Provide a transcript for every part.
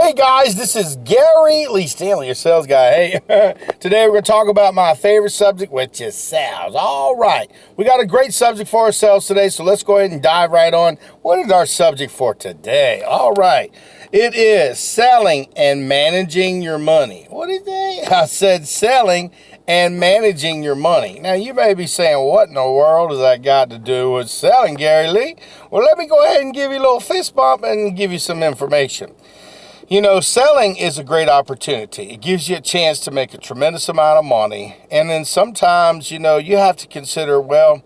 Hey guys, this is Gary Lee Stanley, your sales guy. Hey, today we're going to talk about my favorite subject, which is sales. All right, we got a great subject for ourselves today, so let's go ahead and dive right on. What is our subject for today? All right, it is selling and managing your money. What did they? I said selling and managing your money. Now, you may be saying, what in the world has that got to do with selling, Gary Lee? Well, let me go ahead and give you a little fist bump and give you some information. You know, selling is a great opportunity. It gives you a chance to make a tremendous amount of money. And then sometimes, you know, you have to consider, well,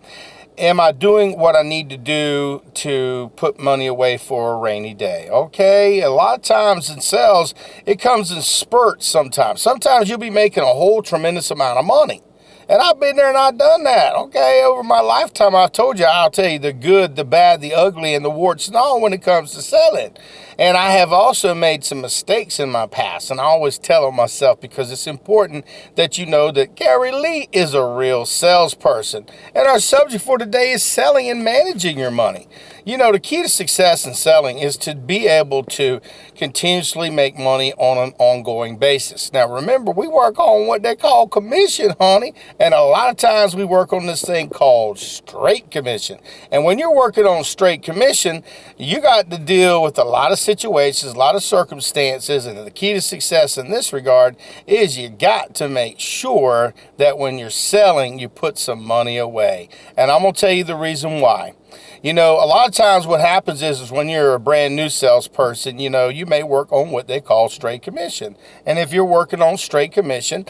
am I doing what I need to do to put money away for a rainy day? Okay, a lot of times in sales, it comes in spurts sometimes. Sometimes you'll be making a whole tremendous amount of money. And I've been there and I've done that, okay? Over my lifetime, I've told you, I'll tell you the good, the bad, the ugly, and the warts and all when it comes to selling. And I have also made some mistakes in my past, and I always tell myself because it's important that you know that Gary Lee is a real salesperson. And our subject for today is selling and managing your money. You know, the key to success in selling is to be able to continuously make money on an ongoing basis. Now, remember, we work on what they call commission, honey. And a lot of times we work on this thing called straight commission. And when you're working on straight commission, you got to deal with a lot of situations, a lot of circumstances. And the key to success in this regard is you got to make sure that when you're selling, you put some money away. And I'm going to tell you the reason why. You know, a lot of times what happens is when you're a brand new salesperson, you know, you may work on what they call straight commission. And if you're working on straight commission,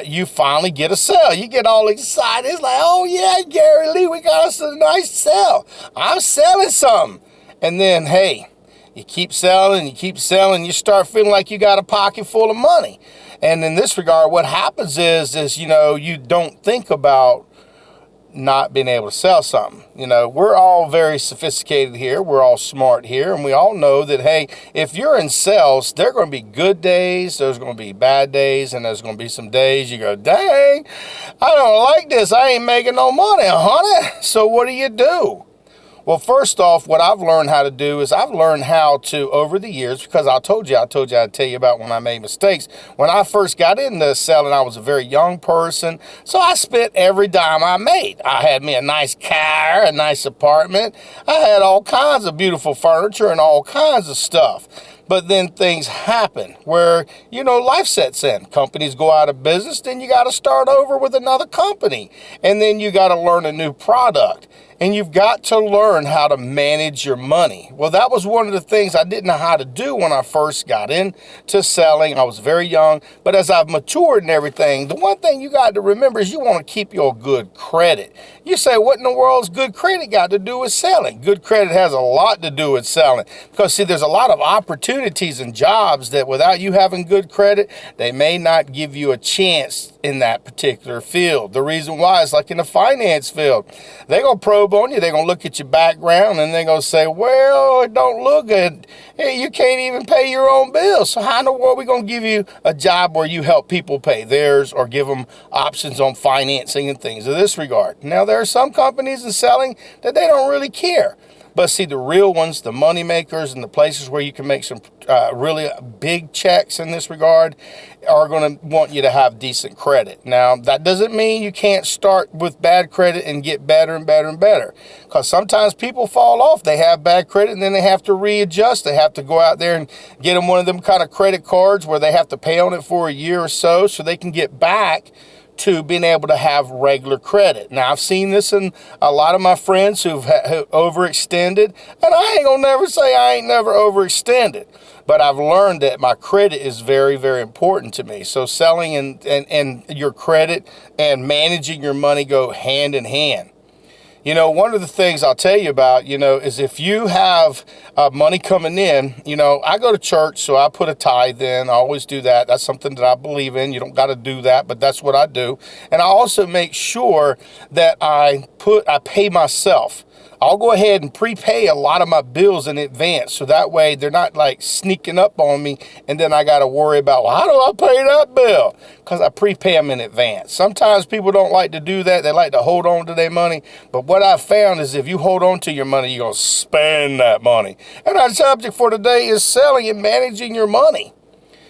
you finally get a sale. You get all excited. It's like, oh yeah, Gary Lee, we got us a nice sale. I'm selling something. And then, hey, you keep selling, you start feeling like you got a pocket full of money. And in this regard, what happens is you know, you don't think about not being able to sell something. You know, we're all very sophisticated here. We're all smart here. And we all know that, hey, if you're in sales, there are going to be good days. There's going to be bad days. And there's going to be some days you go, dang, I don't like this. I ain't making no money, honey. So what do? Well, first off, what I've learned how to do is I've learned how to, over the years, because I told you I'd tell you about when I made mistakes. When I first got into selling, I was a very young person, so I spent every dime I made. I had me a nice car, a nice apartment. I had all kinds of beautiful furniture and all kinds of stuff. But then things happen where, you know, life sets in. Companies go out of business, then you got to start over with another company. And then you got to learn a new product. And you've got to learn how to manage your money. Well, that was one of the things I didn't know how to do when I first got into selling. I was very young. But as I've matured and everything, the one thing you got to remember is you want to keep your good credit. You say, what in the world has good credit got to do with selling? Good credit has a lot to do with selling. Because, see, there's a lot of opportunities and jobs that without you having good credit, they may not give you a chance in that particular field. The reason why is like in the finance field, they're going to probe on you. They're going to look at your background and they're going to say, well, it don't look good. Hey, you can't even pay your own bills. So how in the world are we going to give you a job where you help people pay theirs or give them options on financing and things of this regard? Now, there are some companies in selling that they don't really care. But see, the real ones, the money makers and the places where you can make some really big checks in this regard are going to want you to have decent credit. Now, that doesn't mean you can't start with bad credit and get better and better and better. Because sometimes people fall off. They have bad credit and then they have to readjust. They have to go out there and get them one of them kind of credit cards where they have to pay on it for a year or so they can get back to being able to have regular credit. Now, I've seen this in a lot of my friends who've overextended, and I ain't gonna never say I ain't never overextended, but I've learned that my credit is very, very important to me. So selling and your credit and managing your money go hand in hand. You know, one of the things I'll tell you about, you know, is if you have money coming in, you know, I go to church, so I put a tithe in. I always do that. That's something that I believe in. You don't got to do that, but that's what I do. And I also make sure that I pay myself I'll go ahead and prepay a lot of my bills in advance. So that way they're not like sneaking up on me. And then I got to worry about, well, how do I pay that bill? Because I prepay them in advance. Sometimes people don't like to do that. They like to hold on to their money. But what I've found is if you hold on to your money, you're going to spend that money. And our subject for today is selling and managing your money.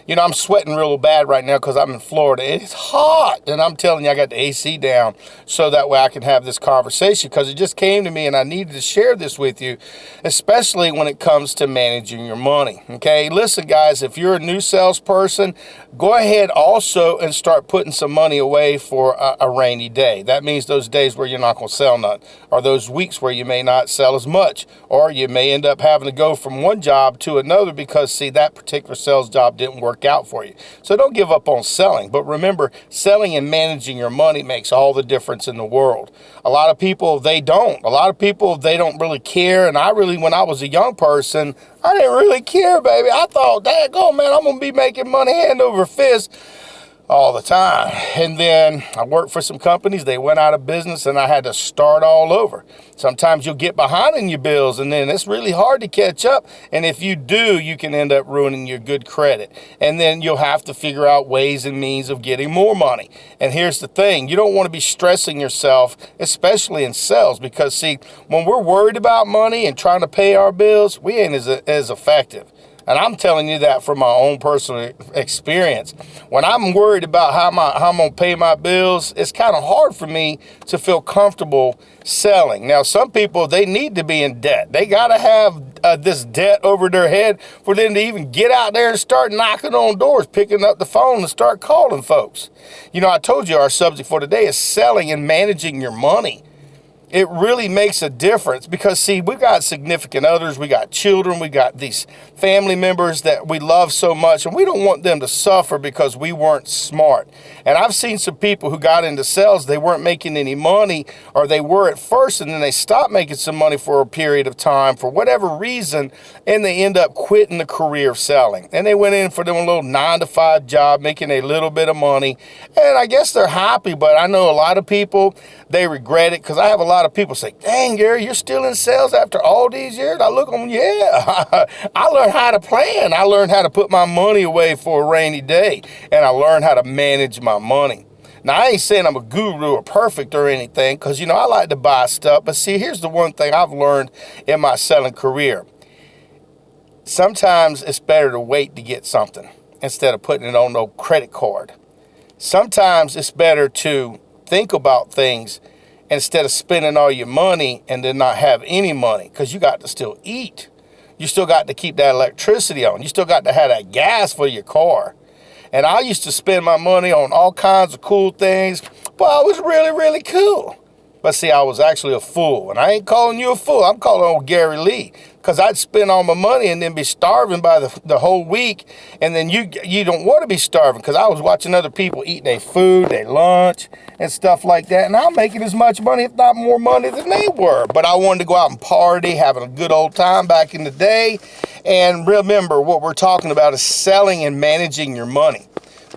You know, I'm sweating real bad right now because I'm in Florida. It's hot. And I'm telling you, I got the AC down so that way I can have this conversation, because it just came to me and I needed to share this with you, especially when it comes to managing your money. Okay, listen, guys, if you're a new salesperson, go ahead also and start putting some money away for a rainy day. That means those days where you're not going to sell nothing, or those weeks where you may not sell as much, or you may end up having to go from one job to another because, see, that particular sales job didn't work out for you. So don't give up on selling. But remember, selling and managing your money makes all the difference in the world. A lot of people, they don't. A lot of people, they don't really care. And I really, when I was a young person, I didn't really care, baby. I thought, daggone, man, I'm going to be making money hand over fist all the time. And then I worked for some companies. They went out of business and I had to start all over. Sometimes you'll get behind in your bills and then it's really hard to catch up. And if you do, you can end up ruining your good credit. And then you'll have to figure out ways and means of getting more money. And here's the thing. You don't want to be stressing yourself, especially in sales, because see, when we're worried about money and trying to pay our bills, we ain't as effective. And I'm telling you that from my own personal experience. When I'm worried about how I'm going to pay my bills, it's kind of hard for me to feel comfortable selling. Now, some people, they need to be in debt. They got to have this debt over their head for them to even get out there and start knocking on doors, picking up the phone and start calling folks. You know, I told you our subject for today is selling and managing your money. It really makes a difference because, see, we got significant others, we got children, we got these family members that we love so much, and we don't want them to suffer because we weren't smart. And I've seen some people who got into sales, they weren't making any money, or they were at first, and then they stopped making some money for a period of time for whatever reason, and they end up quitting the career of selling. And they went in for them a little 9-to-5 job, making a little bit of money, and I guess they're happy, but I know a lot of people, they regret it, because I have a lot of people say, dang, Gary, you're still in sales after all these years? I look on, yeah. I learned how to plan. I learned how to put my money away for a rainy day, and I learned how to manage my money. Now, I ain't saying I'm a guru or perfect or anything, because, you know, I like to buy stuff. But see, here's the one thing I've learned in my selling career. Sometimes it's better to wait to get something instead of putting it on no credit card. Sometimes it's better to think about things instead of spending all your money and then not have any money, because you got to still eat. You still got to keep that electricity on. You still got to have that gas for your car. And I used to spend my money on all kinds of cool things, but I was really, really cool. But see, I was actually a fool. And I ain't calling you a fool. I'm calling old Gary Lee. Because I'd spend all my money and then be starving by the whole week. And then you don't want to be starving, because I was watching other people eating their food, their lunch, and stuff like that. And I'm making as much money, if not more money, than they were. But I wanted to go out and party, having a good old time back in the day. And remember, what we're talking about is selling and managing your money.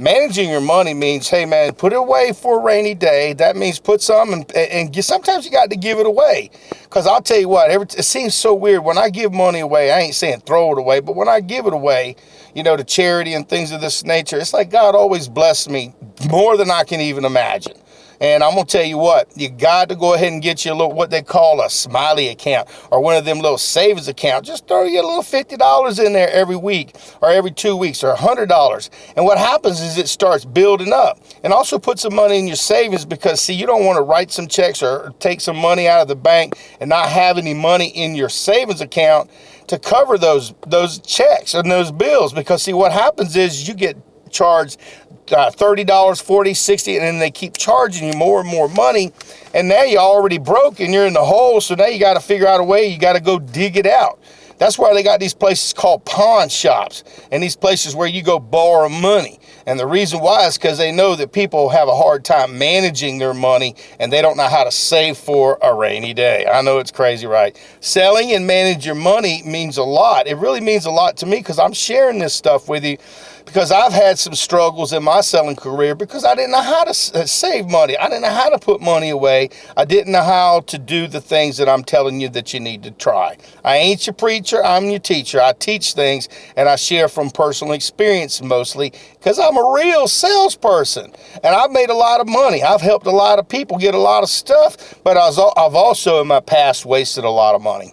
Managing your money means, hey, man, put it away for a rainy day. That means put some, and sometimes you got to give it away. Because I'll tell you what, it seems so weird. When I give money away, I ain't saying throw it away, but when I give it away, you know, to charity and things of this nature, it's like God always blessed me more than I can even imagine. And I'm going to tell you what, you got to go ahead and get you a little, what they call a smiley account, or one of them little savings accounts. Just throw you a little $50 in there every week or every 2 weeks, or $100. And what happens is it starts building up. And also put some money in your savings, because see, you don't want to write some checks or take some money out of the bank and not have any money in your savings account to cover those checks and those bills. Because see, what happens is you get charged $30, $40, $60, and then they keep charging you more and more money, and now you're already broke and you're in the hole. So now you got to figure out a way. You got to go dig it out. That's why they got these places called pawn shops, and these places where you go borrow money. And the reason why is because they know that people have a hard time managing their money, and they don't know how to save for a rainy day. I know it's crazy, right? Selling and manage your money means a lot. It really means a lot to me, because I'm sharing this stuff with you Because I've had some struggles in my selling career because I didn't know how to save money. I didn't know how to put money away. I didn't know how to do the things that I'm telling you that you need to try. I ain't your preacher, I'm your teacher. I teach things and I share from personal experience mostly because I'm a real salesperson and I've made a lot of money. I've helped a lot of people get a lot of stuff, but I've also in my past wasted a lot of money.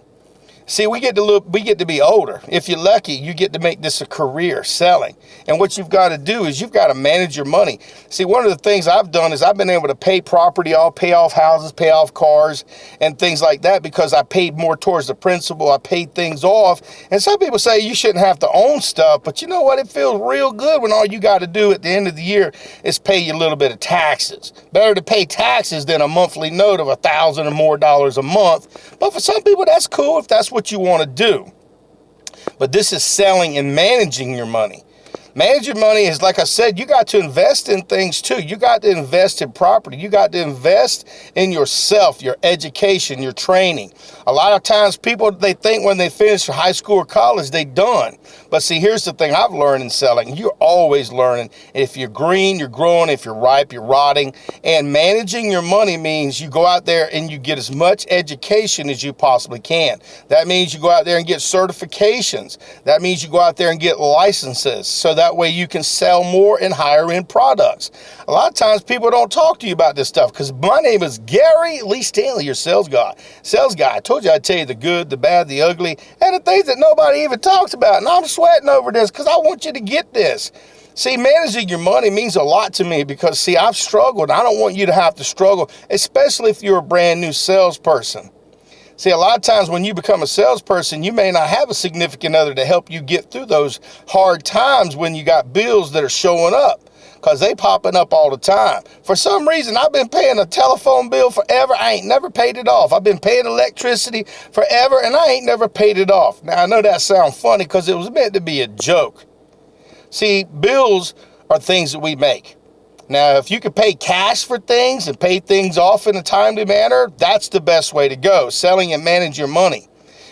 See, we get to be older. If you're lucky, you get to make this a career, selling. And what you've got to do is you've got to manage your money. See, one of the things I've done is I've been able to pay property off, pay off houses, pay off cars, and things like that because I paid more towards the principal. I paid things off. And some people say you shouldn't have to own stuff, but you know what? It feels real good when all you got to do at the end of the year is pay you a little bit of taxes. Better to pay taxes than a monthly note of $1,000 or more a month. But for some people, that's cool if that's what you want to do. But this is selling and managing your money. Managing money is, like I said, you got to invest in things too. You got to invest in property. You got to invest in yourself, your education, your training. A lot of times people, they think when they finish high school or college, they done. But see, here's the thing I've learned in selling. You're always learning. If you're green, you're growing. If you're ripe, you're rotting. And managing your money means you go out there and you get as much education as you possibly can. That means you go out there and get certifications. That means you go out there and get licenses so that way you can sell more and higher end products. A lot of times people don't talk to you about this stuff because my name is Gary Lee Stanley, your sales guy. Sales guy. I told you I'd tell you the good, the bad, the ugly, and the things that nobody even talks about. And I'm sweating over this because I want you to get this. See, managing your money means a lot to me because, see, I've struggled. I don't want you to have to struggle, especially if you're a brand new salesperson. See, a lot of times when you become a salesperson, you may not have a significant other to help you get through those hard times when you got bills that are showing up because they popping up all the time. For some reason, I've been paying a telephone bill forever. I ain't never paid it off. I've been paying electricity forever, and I ain't never paid it off. Now, I know that sounds funny because it was meant to be a joke. See, bills are things that we make. Now, if you can pay cash for things and pay things off in a timely manner, that's the best way to go, selling and manage your money.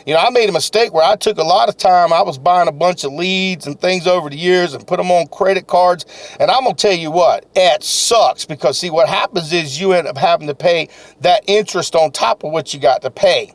You know, I made a mistake where I took a lot of time. I was buying a bunch of leads and things over the years and put them on credit cards. And I'm going to tell you what, it sucks because, see, what happens is you end up having to pay that interest on top of what you got to pay.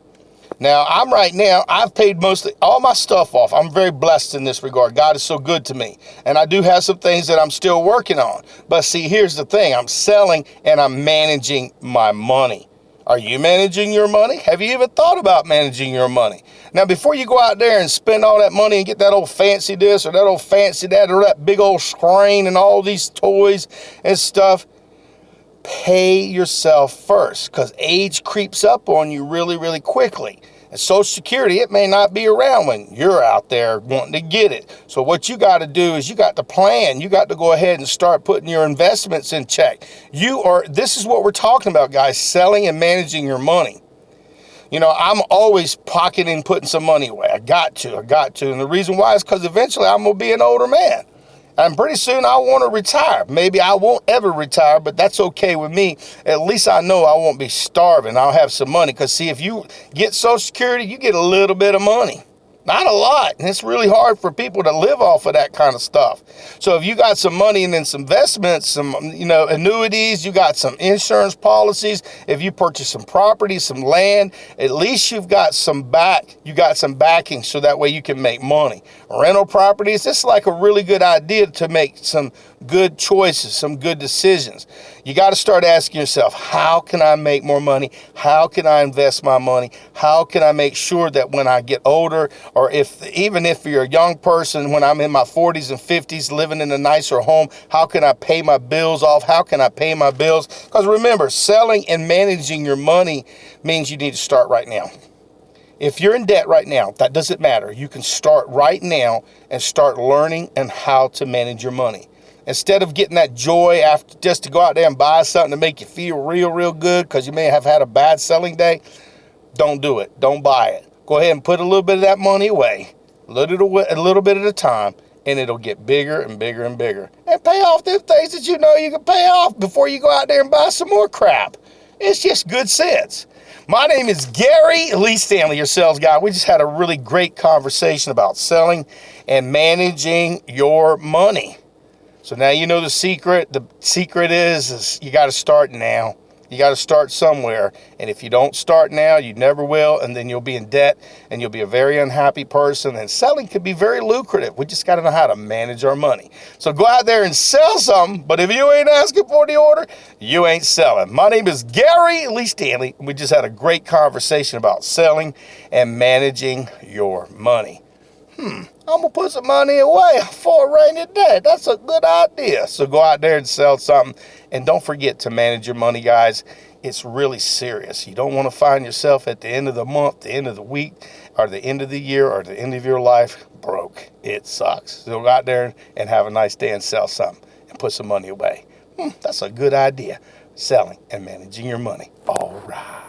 Now, I've paid mostly all my stuff off. I'm very blessed in this regard. God is so good to me. And I do have some things that I'm still working on. But see, here's the thing. I'm selling and I'm managing my money. Are you managing your money? Have you even thought about managing your money? Now, before you go out there and spend all that money and get that old fancy this or that old fancy that or that big old screen and all these toys and stuff, pay yourself first because age creeps up on you really, really quickly. And Social Security, it may not be around when you're out there wanting to get it. So what you got to do is you got to plan. You got to go ahead and start putting your investments in check. This is what we're talking about, guys, selling and managing your money. You know, I'm always pocketing, putting some money away. I got to. And the reason why is because eventually I'm going to be an older man. And pretty soon I want to retire. Maybe I won't ever retire, but that's okay with me. At least I know I won't be starving. I'll have some money. Because, see, if you get Social Security, you get a little bit of money. Not a lot. And it's really hard for people to live off of that kind of stuff. So if you got some money and then some investments, some, annuities, you got some insurance policies, if you purchase some property, some land, at least you've got some backing so that way you can make money. Rental properties, it's like a really good idea to make some good choices, some good decisions. You got to start asking yourself, how can I make more money? How can I invest my money? How can I make sure that when I get older, or even if you're a young person, when I'm in my 40s and 50s, living in a nicer home, how can I pay my bills off? How can I pay my bills? Because remember, selling and managing your money means you need to start right now. If you're in debt right now, that doesn't matter. You can start right now and start learning and how to manage your money. Instead of getting that joy after just to go out there and buy something to make you feel real, real good because you may have had a bad selling day, don't do it. Don't buy it. Go ahead and put a little bit of that money away, a little bit at a time, and it'll get bigger and bigger and bigger. And pay off them things that you know you can pay off before you go out there and buy some more crap. It's just good sense. My name is Gary Lee Stanley, your sales guy. We just had a really great conversation about selling and managing your money. So now you know the secret. The secret is you got to start now. You got to start somewhere. And if you don't start now, you never will. And then you'll be in debt and you'll be a very unhappy person. And selling can be very lucrative. We just got to know how to manage our money. So go out there and sell something. But if you ain't asking for the order, you ain't selling. My name is Gary Lee Stanley. We just had a great conversation about selling and managing your money. I'm going to put some money away for a rainy day. That's a good idea. So go out there and sell something. And don't forget to manage your money, guys. It's really serious. You don't want to find yourself at the end of the month, the end of the week, or the end of the year, or the end of your life broke. It sucks. So go out there and have a nice day and sell something and put some money away. That's a good idea. Selling and managing your money. All right.